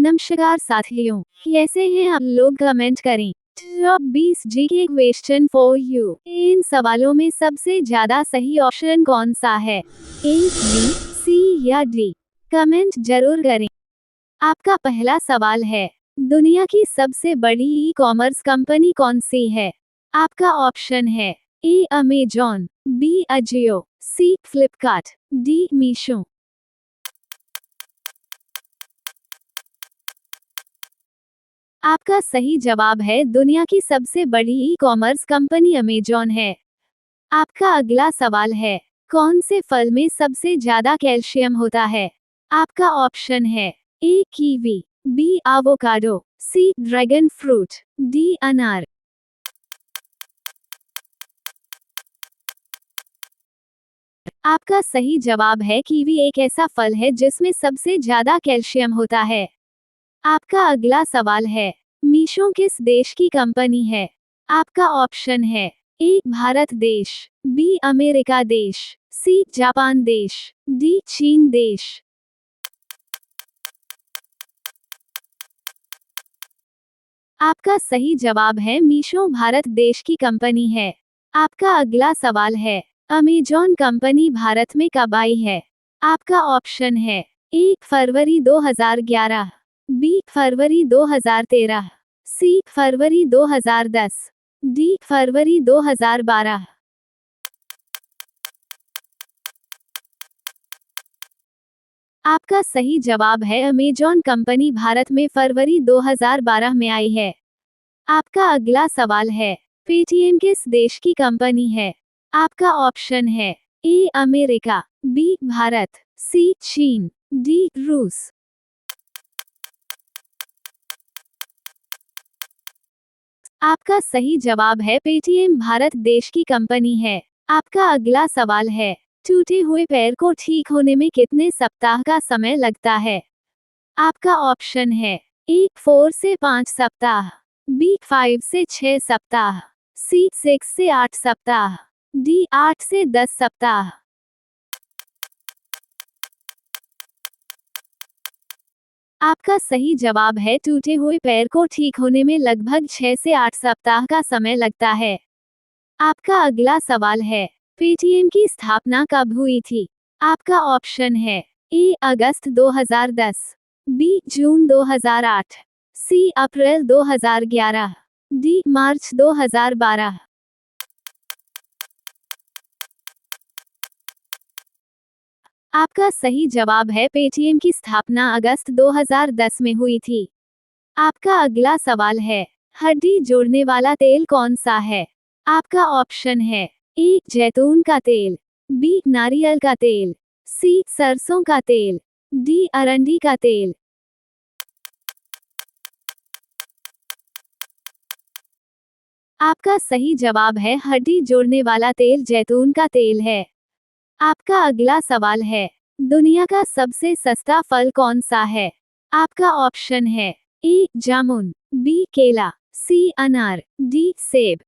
नमस्कार साथियों, कैसे हैं आप लोग? कमेंट करें। Top 20 GK question for you. इन सवालों में सबसे ज्यादा सही ऑप्शन कौन सा है? ए, बी, सी या डी? कमेंट जरूर करें। आपका पहला सवाल है, दुनिया की सबसे बड़ी ई कॉमर्स कंपनी कौन सी है? आपका ऑप्शन है ए अमेजॉन, बी अजियो, सी फ्लिपकार्ट, डी मीशो। आपका सही जवाब है दुनिया की सबसे बड़ी ई कॉमर्स कंपनी अमेजॉन है। आपका अगला सवाल है, कौन से फल में सबसे ज्यादा कैल्शियम होता है? आपका ऑप्शन है ए kiwi, B avocado, sea dragon fruit, D अनार। आपका सही जवाब है कीवी एक ऐसा फल है जिसमें सबसे ज्यादा कैल्शियम होता है। आपका अगला सवाल है, मीशो किस देश की कंपनी है? आपका ऑप्शन है ए भारत देश, बी अमेरिका देश, सी जापान देश, डी चीन देश। आपका सही जवाब है मीशो भारत देश की कंपनी है। आपका अगला सवाल है, अमेजॉन कंपनी भारत में कब आई है? आपका ऑप्शन है ए फरवरी 2011, बी फरवरी 2013, सी फरवरी 2010, डी फरवरी 2012। आपका सही जवाब है अमेजॉन कंपनी भारत में फरवरी 2012 में आई है। आपका अगला सवाल है, पेटीएम किस देश की कंपनी है? आपका ऑप्शन है ए अमेरिका, बी भारत, सी चीन, डी रूस। आपका सही जवाब है पेटीएम भारत देश की कंपनी है। आपका अगला सवाल है, टूटे हुए पैर को ठीक होने में कितने सप्ताह का समय लगता है? आपका ऑप्शन है ए 4 से 5 सप्ताह, बी 5 से 6 सप्ताह, सी 6 से 8 सप्ताह, डी 8 से 10 सप्ताह। आपका सही जवाब है टूटे हुए पैर को ठीक होने में लगभग 6 से 8 सप्ताह का समय लगता है। आपका अगला सवाल है, पेटीएम की स्थापना कब हुई थी? आपका ऑप्शन है ए अगस्त 2010, बी जून 2008, सी अप्रैल 2011, डी मार्च 2012। आपका सही जवाब है पेटीएम की स्थापना अगस्त 2010 में हुई थी। आपका अगला सवाल है, हड्डी जोड़ने वाला तेल कौन सा है? आपका ऑप्शन है ए जैतून का तेल, बी नारियल का तेल, सी सरसों का तेल, डी अरंडी का तेल। आपका सही जवाब है हड्डी जोड़ने वाला तेल जैतून का तेल है। आपका अगला सवाल है, दुनिया का सबसे सस्ता फल कौन सा है? आपका ऑप्शन है ए जामुन, बी केला, सी अनार, डी सेब।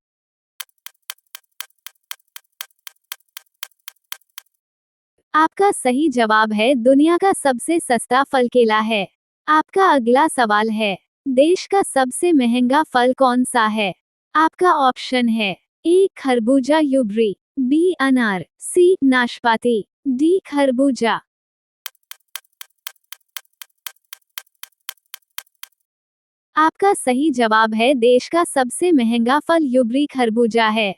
आपका सही जवाब है दुनिया का सबसे सस्ता फल केला है। आपका अगला सवाल है, देश का सबसे महंगा फल कौन सा है? आपका ऑप्शन है ए खरबूजा युबरी, बी अनार, सी नाशपाती, डी खरबूजा। आपका सही जवाब है देश का सबसे महंगा फल युबरी खरबूजा है।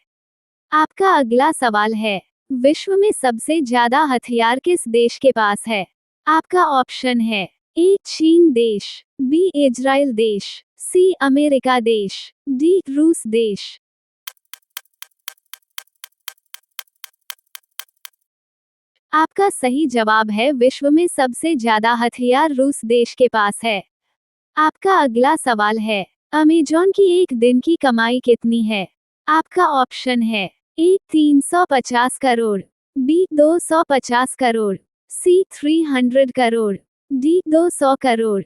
आपका अगला सवाल है, विश्व में सबसे ज्यादा हथियार किस देश के पास है? आपका ऑप्शन है ए चीन देश, बी इजराइल देश, सी अमेरिका देश, डी रूस देश। आपका सही जवाब है विश्व में सबसे ज्यादा हथियार रूस देश के पास है। आपका अगला सवाल है, अमेजॉन की एक दिन की कमाई कितनी है? आपका ऑप्शन है ए 350 करोड़, बी 250 करोड़, सी 300 करोड़, डी 200 करोड़।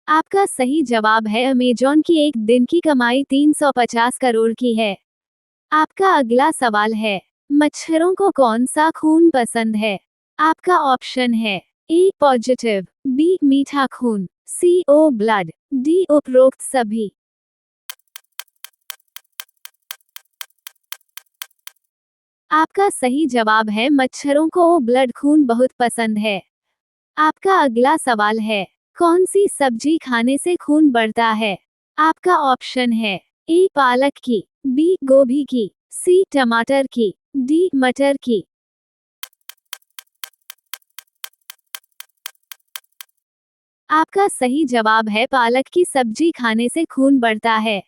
आपका सही जवाब है अमेजॉन की एक दिन की कमाई 350 करोड़ की है। आपका अगला सवाल है, मच्छरों को कौन सा खून पसंद है? आपका ऑप्शन है ए पॉजिटिव, बी मीठा खून, सी ओ ब्लड, डी उपरोक्त सभी। आपका सही जवाब है मच्छरों को ओ ब्लड खून बहुत पसंद है। आपका अगला सवाल है, कौन सी सब्जी खाने से खून बढ़ता है? आपका ऑप्शन है ए पालक की, बी गोभी की, सी टमाटर की, डी मटर की। आपका सही जवाब है पालक की सब्जी खाने से खून बढ़ता है।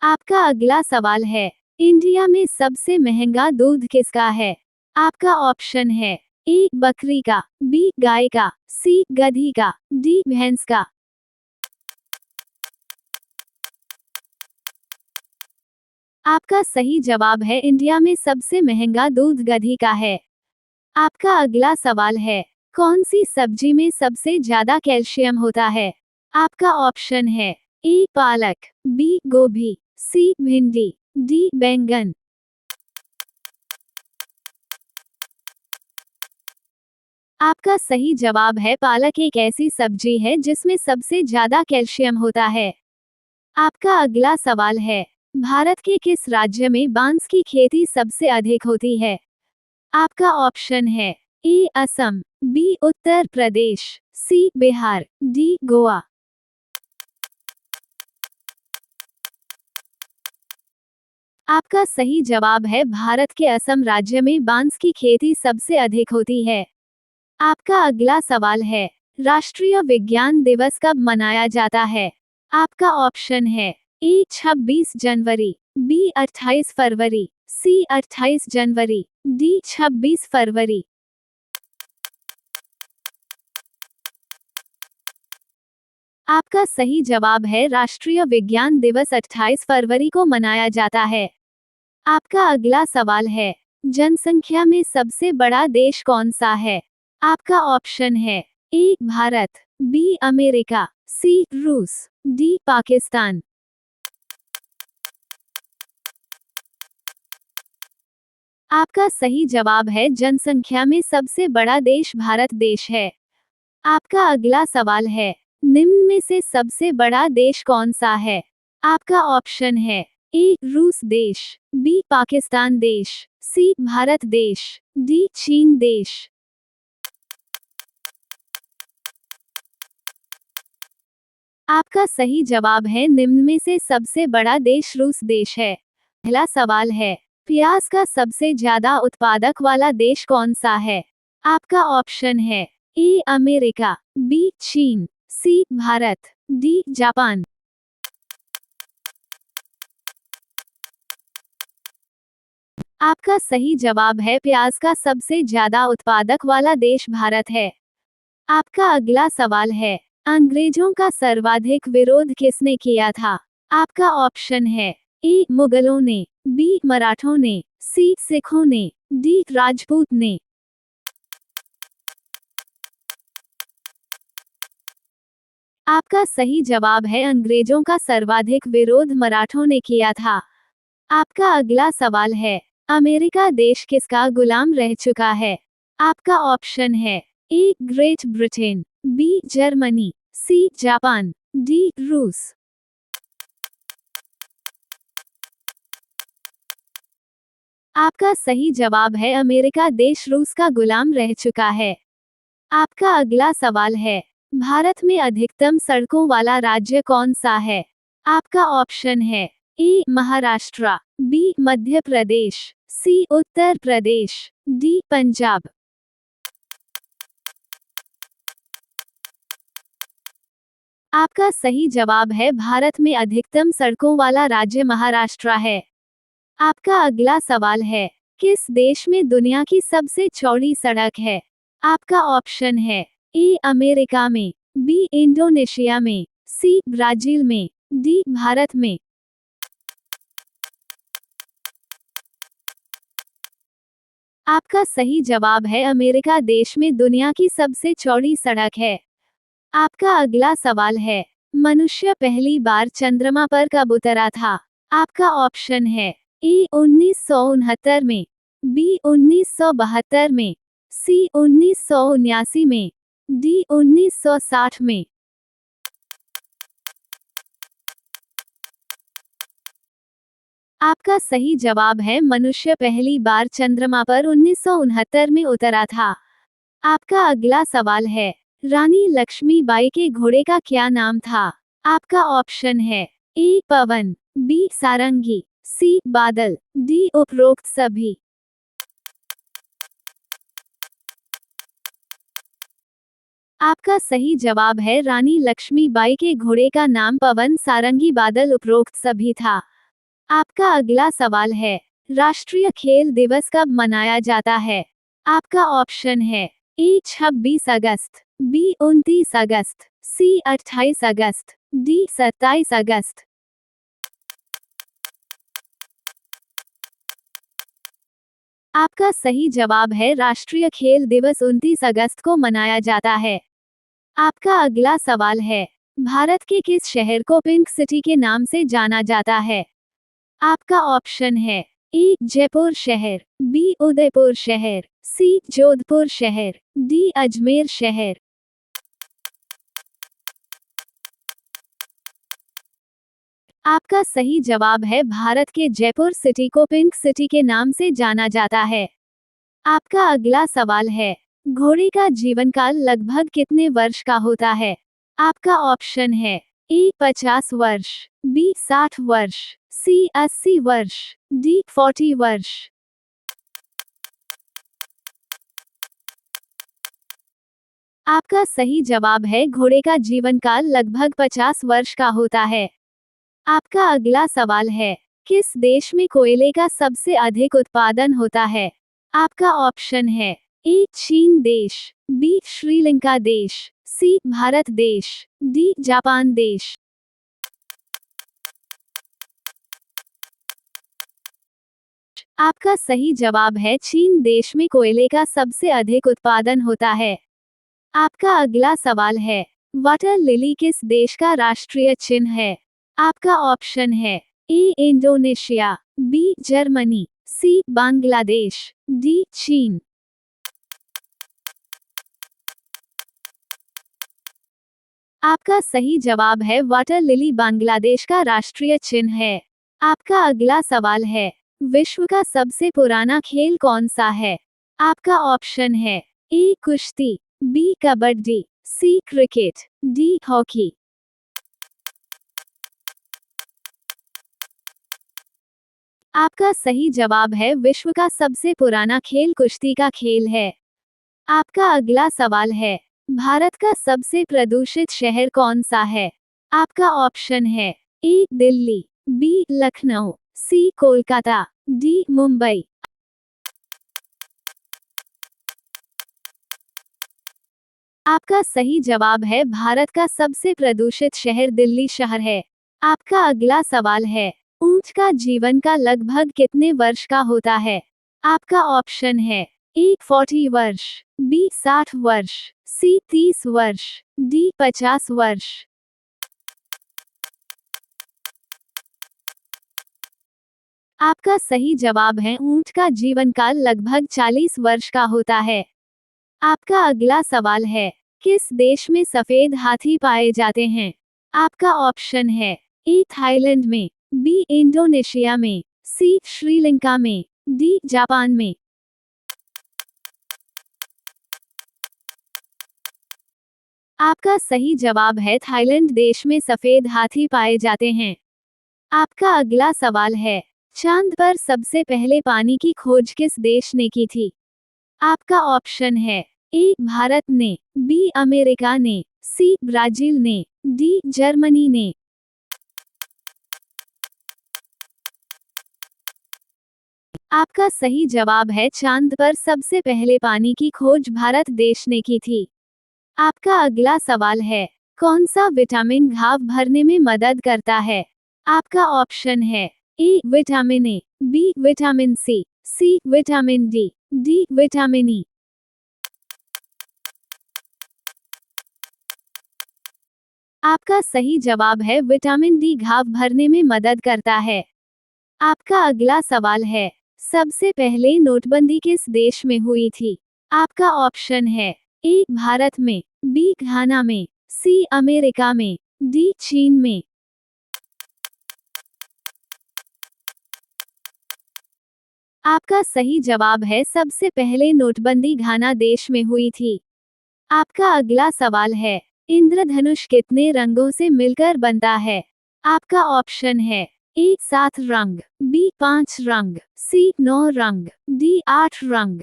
आपका अगला सवाल है, इंडिया में सबसे महंगा दूध किसका है? आपका ऑप्शन है ए बकरी का, बी गाय का, सी गधी का, डी भैंस का। आपका सही जवाब है इंडिया में सबसे महंगा दूध गधी का है। आपका अगला सवाल है, कौन सी सब्जी में सबसे ज्यादा कैल्शियम होता है? आपका ऑप्शन है ए पालक, बी गोभी, सी भिंडी, डी बैंगन। आपका सही जवाब है पालक एक ऐसी सब्जी है जिसमें सबसे ज्यादा कैल्शियम होता है। आपका अगला सवाल है, भारत के किस राज्य में बांस की खेती सबसे अधिक होती है? आपका ऑप्शन है ए असम, बी उत्तर प्रदेश, सी बिहार, डी गोवा। आपका सही जवाब है भारत के असम राज्य में बांस की खेती सबसे अधिक होती है। आपका अगला सवाल है, राष्ट्रीय विज्ञान दिवस कब मनाया जाता है? आपका ऑप्शन है ए 26 जनवरी, बी 28 फरवरी, सी 28 जनवरी, डी 26 फरवरी। आपका सही जवाब है राष्ट्रीय विज्ञान दिवस 28 फरवरी को मनाया जाता है। आपका अगला सवाल है, जनसंख्या में सबसे बड़ा देश कौन सा है? आपका ऑप्शन है ए भारत, बी अमेरिका, सी रूस, डी पाकिस्तान। आपका सही जवाब है जनसंख्या में सबसे बड़ा देश भारत देश है। आपका अगला सवाल है, निम्न में से सबसे बड़ा देश कौन सा है? आपका ऑप्शन है ए रूस देश, बी पाकिस्तान देश, सी भारत देश, डी चीन देश। आपका सही जवाब है निम्न में से सबसे बड़ा देश रूस देश है। पहला सवाल है, प्याज का सबसे ज्यादा उत्पादक वाला देश कौन सा है? आपका ऑप्शन है ए अमेरिका, बी चीन, सी भारत, डी जापान। आपका सही जवाब है प्याज का सबसे ज्यादा उत्पादक वाला देश भारत है। आपका अगला सवाल है, अंग्रेजों का सर्वाधिक विरोध किसने किया था? आपका ऑप्शन है ए मुगलों ने, बी मराठों ने, सी सिखों ने, डी राजपूत ने। आपका सही जवाब है अंग्रेजों का सर्वाधिक विरोध मराठों ने किया था। आपका अगला सवाल है, अमेरिका देश किसका गुलाम रह चुका है? आपका ऑप्शन है A Great Britain, B Germany, C Japan, D रूस। आपका सही जवाब है अमेरिका देश रूस का गुलाम रह चुका है। आपका अगला सवाल है, भारत में अधिकतम सड़कों वाला राज्य कौन सा है? आपका ऑप्शन है ए महाराष्ट्र, बी मध्य प्रदेश, सी उत्तर प्रदेश, डी पंजाब। आपका सही जवाब है भारत में अधिकतम सड़कों वाला राज्य महाराष्ट्र है। आपका अगला सवाल है, किस देश में दुनिया की सबसे चौड़ी सड़क है? आपका ऑप्शन है ए अमेरिका में, बी इंडोनेशिया में, सी ब्राजील में, डी भारत में। आपका सही जवाब है अमेरिका देश में दुनिया की सबसे चौड़ी सड़क है। आपका अगला सवाल है, मनुष्य पहली बार चंद्रमा पर कब उतरा था? आपका ऑप्शन है ए 1969 में, बी 1972 में, सी 1979 में, डी 1960 में। आपका सही जवाब है मनुष्य पहली बार चंद्रमा पर 1969 में उतरा था। आपका अगला सवाल है, रानी लक्ष्मीबाई के घोड़े का क्या नाम था? आपका ऑप्शन है ए पवन, बी सारंगी, सी बादल, डी उपरोक्त सभी। आपका सही जवाब है रानी लक्ष्मीबाई के घोड़े का नाम पवन, सारंगी, बादल, उपरोक्त सभी था। आपका अगला सवाल है, राष्ट्रीय खेल दिवस कब मनाया जाता है? आपका ऑप्शन है ए 26 अगस्त, बी 29 अगस्त, सी 28 अगस्त, डी 27 अगस्त। आपका सही जवाब है राष्ट्रीय खेल दिवस 29 अगस्त को मनाया जाता है। आपका अगला सवाल है, भारत के किस शहर को पिंक सिटी के नाम से जाना जाता है? आपका ऑप्शन है ए जयपुर शहर, बी उदयपुर शहर, सी जोधपुर शहर, डी अजमेर शहर। आपका सही जवाब है भारत के जयपुर सिटी को पिंक सिटी के नाम से जाना जाता है। आपका अगला सवाल है, घोड़े का जीवनकाल लगभग कितने वर्ष का होता है? आपका ऑप्शन है ए 50 वर्ष, बी 60 वर्ष, सी 80 वर्ष, डी 40 वर्ष। आपका सही जवाब है घोड़े का जीवनकाल लगभग 50 वर्ष का होता है। आपका अगला सवाल है, किस देश में कोयले का सबसे अधिक उत्पादन होता है? आपका ऑप्शन है ए चीन देश, बी श्रीलंका देश, सी भारत देश, डी जापान देश। आपका सही जवाब है चीन देश में कोयले का सबसे अधिक उत्पादन होता है। आपका अगला सवाल है, वाटर लिली किस देश का राष्ट्रीय चिन्ह है? आपका ऑप्शन है ए इंडोनेशिया, बी जर्मनी, सी बांग्लादेश, डी चीन। आपका सही जवाब है वाटर लिली बांग्लादेश का राष्ट्रीय चिन्ह है। आपका अगला सवाल है, विश्व का सबसे पुराना खेल कौन सा है? आपका ऑप्शन है ए कुश्ती, बी कबड्डी, सी क्रिकेट, डी हॉकी। आपका सही जवाब है विश्व का सबसे पुराना खेल कुश्ती का खेल है। आपका अगला सवाल है, भारत का सबसे प्रदूषित शहर कौन सा है? आपका ऑप्शन है ए दिल्ली, बी लखनऊ, सी कोलकाता, डी मुंबई। आपका सही जवाब है भारत का सबसे प्रदूषित शहर दिल्ली शहर है। आपका अगला सवाल है, ऊंट का जीवन का लगभग कितने वर्ष का होता है? आपका ऑप्शन है ए 40 वर्ष, बी 60 वर्ष, सी 30 वर्ष, डी 50 वर्ष। आपका सही जवाब है ऊंट का जीवनकाल लगभग 40 वर्ष का होता है। आपका अगला सवाल है, किस देश में सफेद हाथी पाए जाते हैं? आपका ऑप्शन है ए थाईलैंड में, बी इंडोनेशिया में, सी श्रीलंका में, डी जापान में। आपका सही जवाब है थाईलैंड देश में सफेद हाथी पाए जाते हैं। आपका अगला सवाल है, चांद पर सबसे पहले पानी की खोज किस देश ने की थी? आपका ऑप्शन है ए भारत ने, बी अमेरिका ने, सी ब्राजील ने, डी जर्मनी ने। आपका सही जवाब है चांद पर सबसे पहले पानी की खोज भारत देश ने की थी। आपका अगला सवाल है, कौन सा विटामिन घाव भरने में मदद करता है? आपका ऑप्शन है A vitamin A, B vitamin C vitamin D, D vitamin E. आपका सही जवाब है विटामिन डी घाव भरने में मदद करता है। आपका अगला सवाल है, सबसे पहले नोटबंदी किस देश में हुई थी? आपका ऑप्शन है ए भारत में, बी घाना में, सी अमेरिका में, डी चीन में। आपका सही जवाब है सबसे पहले नोटबंदी घाना देश में हुई थी। आपका अगला सवाल है, इंद्रधनुष कितने रंगों से मिलकर बनता है? आपका ऑप्शन है ए 7 रंग, बी 5 रंग, सी 9 रंग, डी 8 रंग।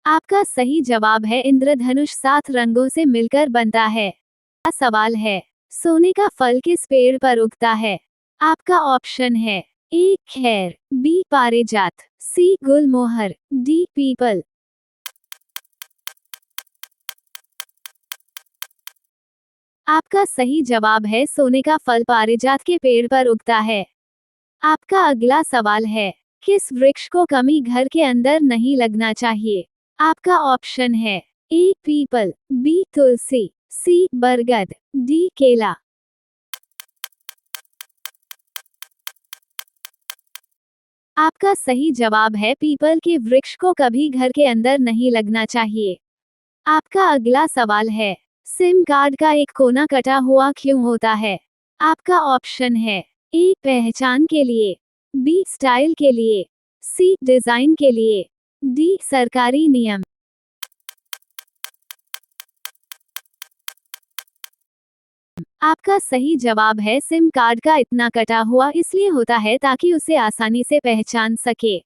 आपका सही जवाब है इंद्रधनुष 7 रंगों से मिलकर बनता है। अगला सवाल है, सोने का फल किस पेड़ पर उगता है? आपका ऑप्शन है ए खैर, बी पारिजात, सी गुलमोहर, डी पीपल। आपका सही जवाब है सोने का फल पारिजात के पेड़ पर उगता है। आपका अगला सवाल है, किस वृक्ष को कभी घर के अंदर नहीं लगना चाहिए? आपका ऑप्शन है ए पीपल, बी तुलसी, सी बरगद, डी केला। आपका सही जवाब है पीपल के वृक्ष को कभी घर के अंदर नहीं लगना चाहिए। आपका अगला सवाल है, सिम कार्ड का एक कोना कटा हुआ क्यों होता है? आपका ऑप्शन है ए पहचान के लिए, बी स्टाइल के लिए, सी डिजाइन के लिए, डी सरकारी नियम। आपका सही जवाब है सिम कार्ड का इतना कटा हुआ इसलिए होता है ताकि उसे आसानी से पहचान सके।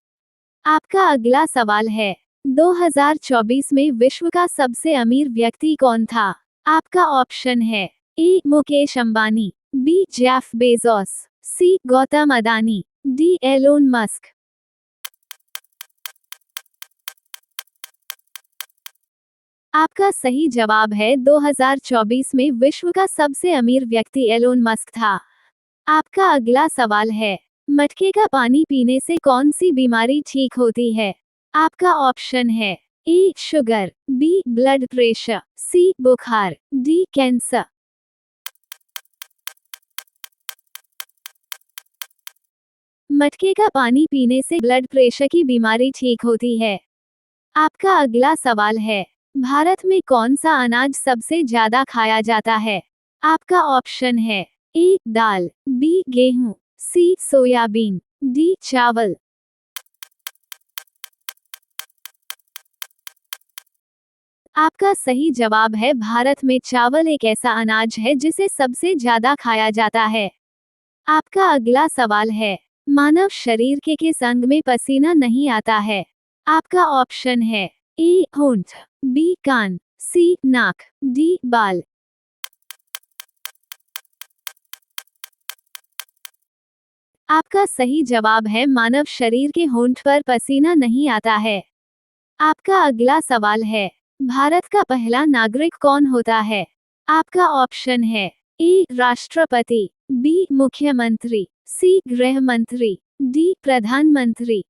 आपका अगला सवाल है, 2024 में विश्व का सबसे अमीर व्यक्ति कौन था? आपका ऑप्शन है A Mukesh Ambani, B Jeff Bezos, C Gautam Adani, D Elon Musk. आपका सही जवाब है 2024 में विश्व का सबसे अमीर व्यक्ति एलोन मस्क था। आपका अगला सवाल है, मटके का पानी पीने से कौन सी बीमारी ठीक होती है? आपका ऑप्शन है ए शुगर, बी ब्लड प्रेशर, सी बुखार, डी कैंसर। मटके का पानी पीने से ब्लड प्रेशर की बीमारी ठीक होती है। आपका अगला सवाल है, भारत में कौन सा अनाज सबसे ज्यादा खाया जाता है? आपका ऑप्शन है ए दाल, बी गेहूं, सी सोयाबीन, डी चावल। आपका सही जवाब है भारत में चावल एक ऐसा अनाज है जिसे सबसे ज्यादा खाया जाता है। आपका अगला सवाल है, मानव शरीर के किस अंग में पसीना नहीं आता है? आपका ऑप्शन है ए होंठ, बी कान, सी नाक, डी बाल। आपका सही जवाब है मानव शरीर के होंठ पर पसीना नहीं आता है। आपका अगला सवाल है, भारत का पहला नागरिक कौन होता है? आपका ऑप्शन है ए राष्ट्रपति, बी मुख्यमंत्री, सी गृह मंत्री, डी प्रधानमंत्री।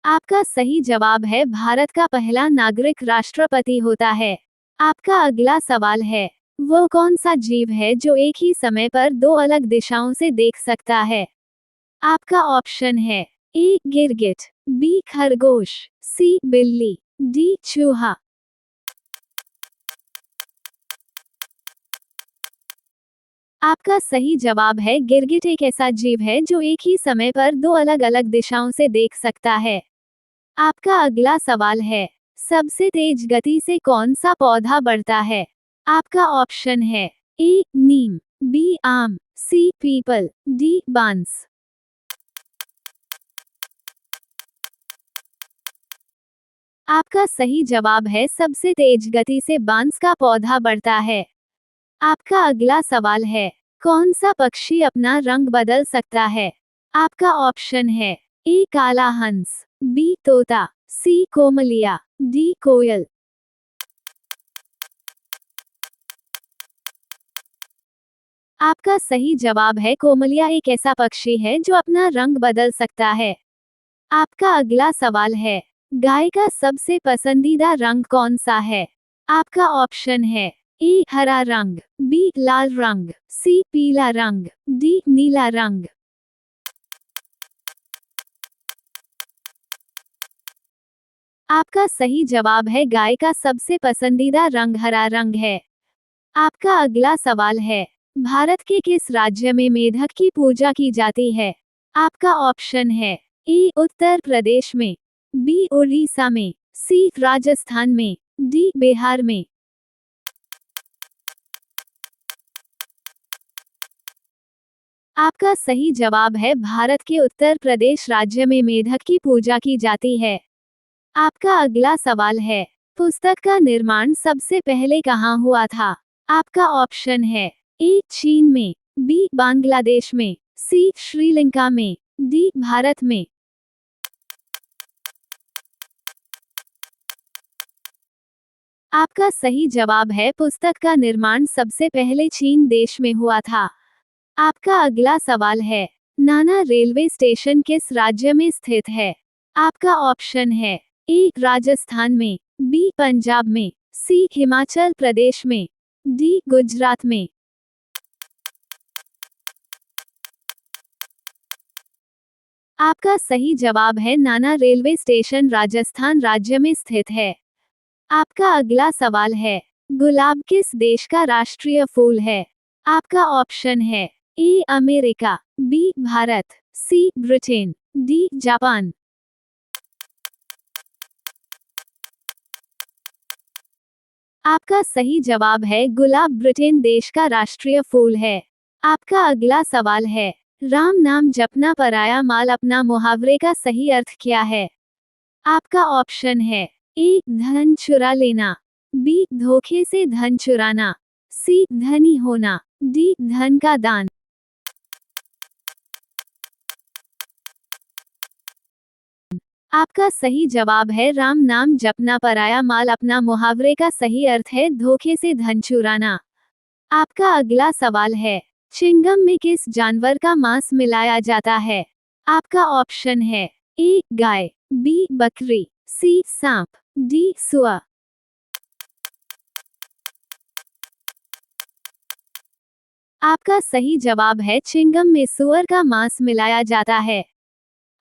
आपका सही जवाब है भारत का पहला नागरिक राष्ट्रपति होता है। आपका अगला सवाल है, वो कौन सा जीव है जो एक ही समय पर दो अलग दिशाओं से देख सकता है? आपका ऑप्शन है ए गिरगिट, बी खरगोश, सी बिल्ली, डी चूहा। आपका सही जवाब है गिरगिट एक ऐसा जीव है जो एक ही समय पर दो अलग अलग दिशाओं से देख सकता है। आपका अगला सवाल है, सबसे तेज गति से कौन सा पौधा बढ़ता है? आपका ऑप्शन है ए नीम, बी आम, सी पीपल, डी बांस। आपका सही जवाब है सबसे तेज गति से बांस का पौधा बढ़ता है। आपका अगला सवाल है, कौन सा पक्षी अपना रंग बदल सकता है? आपका ऑप्शन है ए काला हंस, बी तोता, सी कोमलिया, डी कोयल। आपका सही जवाब है कोमलिया एक ऐसा पक्षी है जो अपना रंग बदल सकता है। आपका अगला सवाल है, गाय का सबसे पसंदीदा रंग कौन सा है? आपका ऑप्शन है ए हरा रंग, बी लाल रंग, सी पीला रंग, डी नीला रंग। आपका सही जवाब है गाय का सबसे पसंदीदा रंग हरा रंग है। आपका अगला सवाल है, भारत के किस राज्य में मेढक की पूजा की जाती है? आपका ऑप्शन है ए उत्तर प्रदेश में, बी उड़ीसा में, सी राजस्थान में, डी बिहार में। आपका सही जवाब है भारत के उत्तर प्रदेश राज्य में मेढक की पूजा की जाती है। आपका अगला सवाल है, पुस्तक का निर्माण सबसे पहले कहाँ हुआ था? आपका ऑप्शन है ए चीन में, बी बांग्लादेश में, सी श्रीलंका में, डी भारत में। आपका सही जवाब है पुस्तक का निर्माण सबसे पहले चीन देश में हुआ था। आपका अगला सवाल है, नाना रेलवे स्टेशन किस राज्य में स्थित है? आपका ऑप्शन है ए राजस्थान में, बी पंजाब में, सी हिमाचल प्रदेश में, डी गुजरात में। आपका सही जवाब है नाना रेलवे स्टेशन राजस्थान राज्य में स्थित है। आपका अगला सवाल है, गुलाब किस देश का राष्ट्रीय फूल है? आपका ऑप्शन है A America, B Bharat, C Britain, D Japan. आपका सही जवाब है गुलाब ब्रिटेन देश का राष्ट्रीय फूल है। आपका अगला सवाल है, राम नाम जपना पराया माल अपना मुहावरे का सही अर्थ क्या है? आपका ऑप्शन है ए धन चुरा लेना, बी धोखे से धन चुराना, सी धनी होना, डी धन का दान। आपका सही जवाब है राम नाम जपना पराया माल अपना मुहावरे का सही अर्थ है धोखे से धन चुराना। आपका अगला सवाल है, चिंगम में किस जानवर का मांस मिलाया जाता है? आपका ऑप्शन है ए गाय, बी बकरी, सी सांप, डी सुअर। आपका सही जवाब है चिंगम में सुअर का मांस मिलाया जाता है।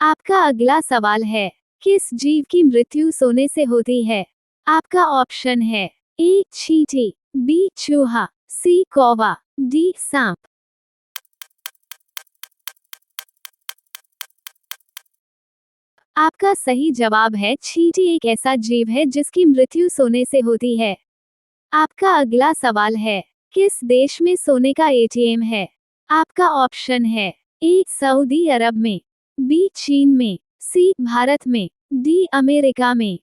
आपका अगला सवाल है, किस जीव की मृत्यु सोने से होती है? आपका ऑप्शन है ए चींटी, बी चूहा, सी कौवा, डी सांप। आपका सही जवाब है चींटी एक ऐसा जीव है जिसकी मृत्यु सोने से होती है। आपका अगला सवाल है, किस देश में सोने का एटीएम है? आपका ऑप्शन है ए सऊदी अरब में, बी चीन में, सी भारत में, डी अमेरिका में।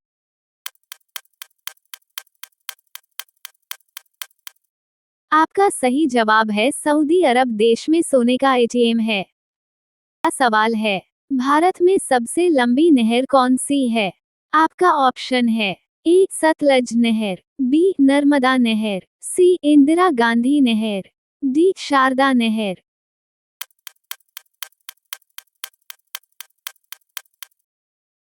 आपका सही जवाब है सऊदी अरब देश में सोने का एटीएम है। अगला सवाल है, भारत में सबसे लंबी नहर कौन सी है? आपका ऑप्शन है ए सतलज नहर, बी नर्मदा नहर, सी इंदिरा गांधी नहर, डी शारदा नहर।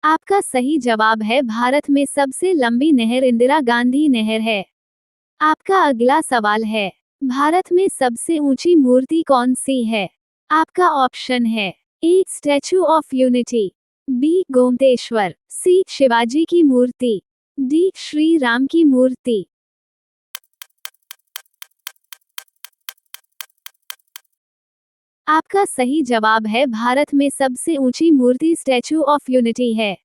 आपका सही जवाब है भारत में सबसे लंबी नहर इंदिरा गांधी नहर है। आपका अगला सवाल है, भारत में सबसे ऊंची मूर्ति कौन सी है? आपका ऑप्शन है A Statue of Unity, B Gommateshwara, C Shivaji की मूर्ति, डी श्री राम की मूर्ति। आपका सही जवाब है भारत में सबसे ऊंची मूर्ति स्टैचू ऑफ यूनिटी है।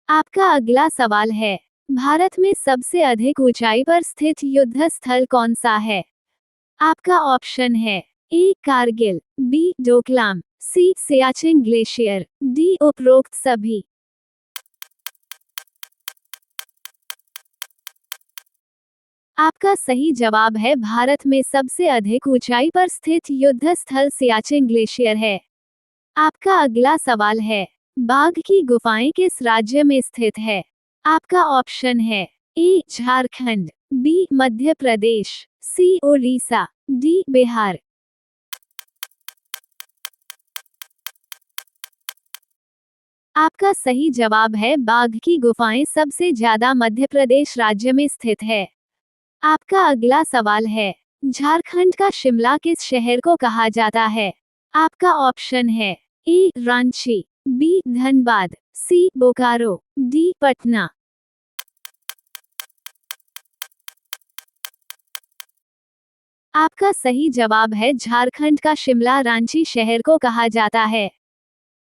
आपका अगला सवाल है, भारत में सबसे अधिक ऊंचाई पर स्थित युद्ध स्थल कौन सा है? आपका ऑप्शन है ए कारगिल, बी डोकलाम, सी सियाचिन ग्लेशियर, डी उपरोक्त सभी। आपका सही जवाब है भारत में सबसे अधिक ऊंचाई पर स्थित युद्ध स्थल सियाचिन ग्लेशियर है। आपका अगला सवाल है, बाघ की गुफाएं किस राज्य में स्थित है? आपका ऑप्शन है ए झारखंड, बी मध्य प्रदेश, सी उड़ीसा, डी बिहार। आपका सही जवाब है बाघ की गुफाएं सबसे ज्यादा मध्य प्रदेश राज्य में स्थित है। आपका अगला सवाल है, झारखंड का शिमला किस शहर को कहा जाता है? आपका ऑप्शन है ए रांची, बी धनबाद, सी बोकारो, डी पटना। आपका सही जवाब है झारखंड का शिमला रांची शहर को कहा जाता है।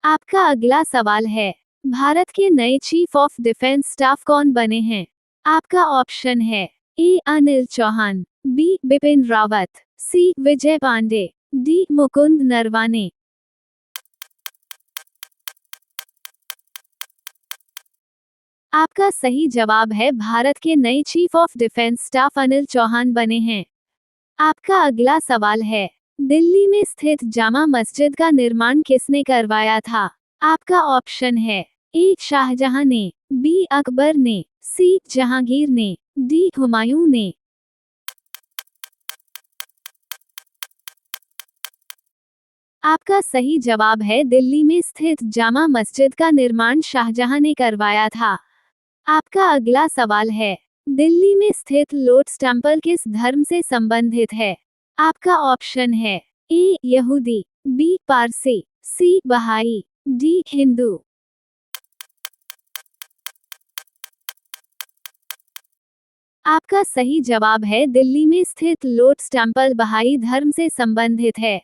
आपका अगला सवाल है, भारत के नए चीफ ऑफ डिफेंस स्टाफ कौन बने हैं? आपका ऑप्शन है A Anil Chauhan, B Bipin Rawat, C Vijay Pandey, D Mukund Naravane. आपका सही जवाब है भारत के नए chief of defence staff Anil Chauhan बने हैं। आपका अगला सवाल है, दिल्ली में स्थित जामा मस्जिद का निर्माण किसने करवाया था? आपका ऑप्शन है ए शाहजहां ने, बी अकबर ने, सी जहांगीर ने, डी हुमायूं ने। आपका सही जवाब है दिल्ली में स्थित जामा मस्जिद का निर्माण शाहजहां ने करवाया था। आपका अगला सवाल है, दिल्ली में स्थित लोटस टेम्पल किस धर्म से संबंधित है? आपका ऑप्शन है ए यहूदी, बी पारसी, सी बहाई, डी हिंदू। आपका सही जवाब है दिल्ली में स्थित लोटस टेम्पल बहाई धर्म से संबंधित है।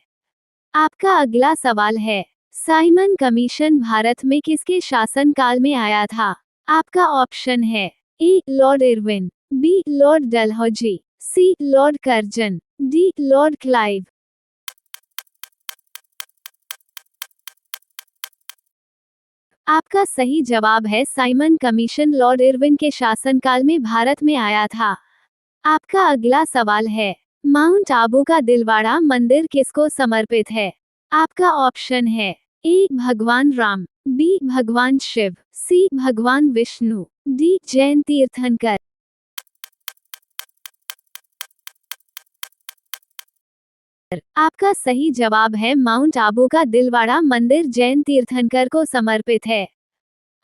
आपका अगला सवाल है, साइमन कमीशन भारत में किसके शासनकाल में आया था? आपका ऑप्शन है A lord Irwin, B lord Dalhousie, C lord Curzon, D lord Clive. आपका सही जवाब है साइमन कमीशन लॉर्ड इरविन के शासनकाल में भारत में आया था। आपका अगला सवाल है, माउंट आबू का दिलवाड़ा मंदिर किसको समर्पित है? आपका ऑप्शन है ए भगवान राम, बी भगवान शिव, सी भगवान विष्णु, डी जैन तीर्थंकर। आपका सही जवाब है माउंट आबू का दिलवाड़ा मंदिर जैन तीर्थंकर को समर्पित है।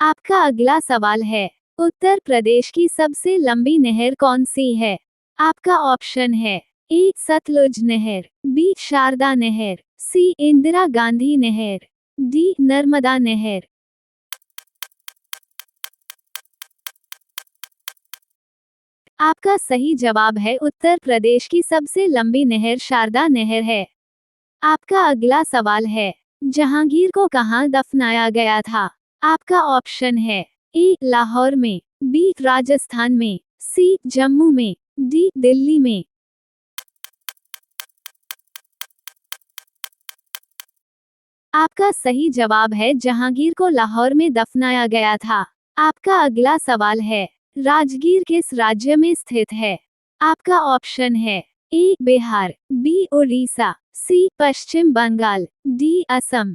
आपका अगला सवाल है, उत्तर प्रदेश की सबसे लंबी नहर कौन सी है? आपका ऑप्शन है ए सतलुज नहर, बी शारदा नहर, सी इंदिरा गांधी नहर, डी नर्मदा नहर। आपका सही जवाब है उत्तर प्रदेश की सबसे लंबी नहर शारदा नहर है। आपका अगला सवाल है, जहांगीर को कहाँ दफनाया गया था? आपका ऑप्शन है ए लाहौर में, बी राजस्थान में, सी जम्मू में, डी दिल्ली में। आपका सही जवाब है जहांगीर को लाहौर में दफनाया गया था। आपका अगला सवाल है, राजगीर किस राज्य में स्थित है? आपका ऑप्शन है ए बिहार, बी उड़ीसा, सी पश्चिम बंगाल, डी असम।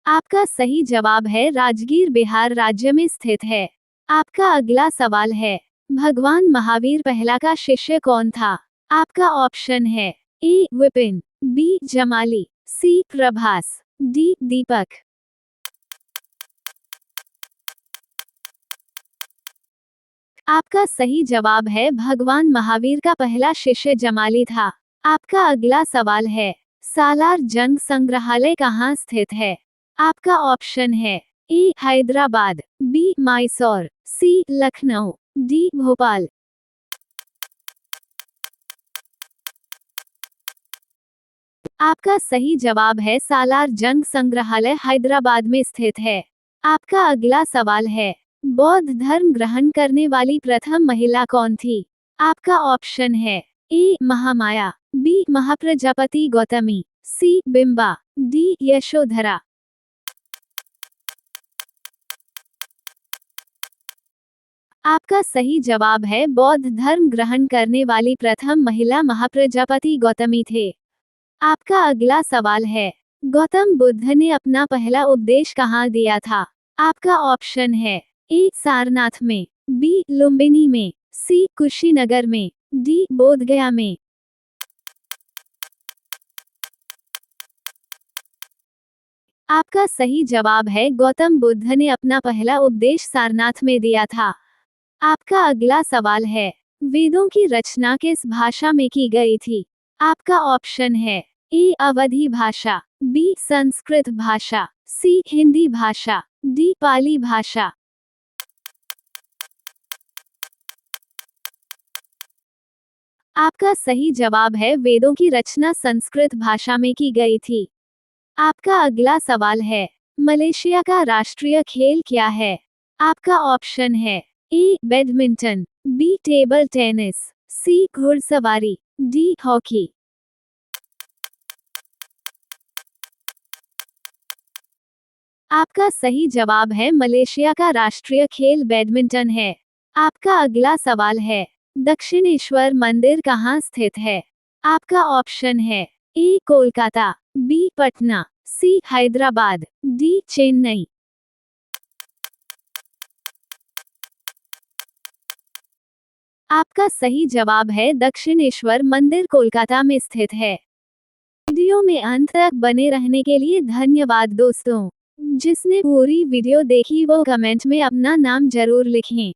आपका सही जवाब है राजगीर बिहार राज्य में स्थित है। आपका अगला सवाल है, भगवान महावीर पहला का शिष्य कौन था? आपका ऑप्शन है ए विपिन, बी जमाली, सी प्रभास, डी दीपक। आपका सही जवाब है भगवान महावीर का पहला शिष्य जमाली था। आपका अगला सवाल है, सालार जंग संग्रहालय कहाँ स्थित है? आपका ऑप्शन है ए हैदराबाद, बी मैसूर, सी लखनऊ, डी भोपाल। आपका सही जवाब है सालार जंग संग्रहालय हैदराबाद में स्थित है। आपका अगला सवाल है, बौद्ध धर्म ग्रहण करने वाली प्रथम महिला कौन थी? आपका ऑप्शन है ए महामाया, बी महाप्रजापति गौतमी, सी बिंबा, डी यशोधरा। आपका सही जवाब है बौद्ध धर्म ग्रहण करने वाली प्रथम महिला महाप्रजापति गौतमी थे। आपका अगला सवाल है, गौतम बुद्ध ने अपना पहला उपदेश कहाँ दिया था? आपका ऑप्शन है ए सारनाथ में, बी लुम्बिनी में, सी कुशीनगर में, डी बोधगया में। आपका सही जवाब है गौतम बुद्ध ने अपना पहला उपदेश सारनाथ में दिया था। आपका अगला सवाल है, वेदों की रचना किस भाषा में की गई थी? आपका ऑप्शन है ए अवधी भाषा, बी संस्कृत भाषा, सी हिंदी भाषा, डी पाली भाषा। आपका सही जवाब है वेदों की रचना संस्कृत भाषा में की गई थी। आपका अगला सवाल है, मलेशिया का राष्ट्रीय खेल क्या है? आपका ऑप्शन है A badminton, B table tennis, सी घुड़सवारी, डी हॉकी। आपका सही जवाब है मलेशिया का राष्ट्रीय खेल बैडमिंटन है। आपका अगला सवाल है, दक्षिणेश्वर मंदिर कहाँ स्थित है? आपका ऑप्शन है ए कोलकाता, बी पटना, सी हैदराबाद, डी चेन्नई। आपका सही जवाब है दक्षिणेश्वर मंदिर कोलकाता में स्थित है। वीडियो में अंत तक बने रहने के लिए धन्यवाद दोस्तों। जिसने पूरी वीडियो देखी वो कमेंट में अपना नाम जरूर लिखें।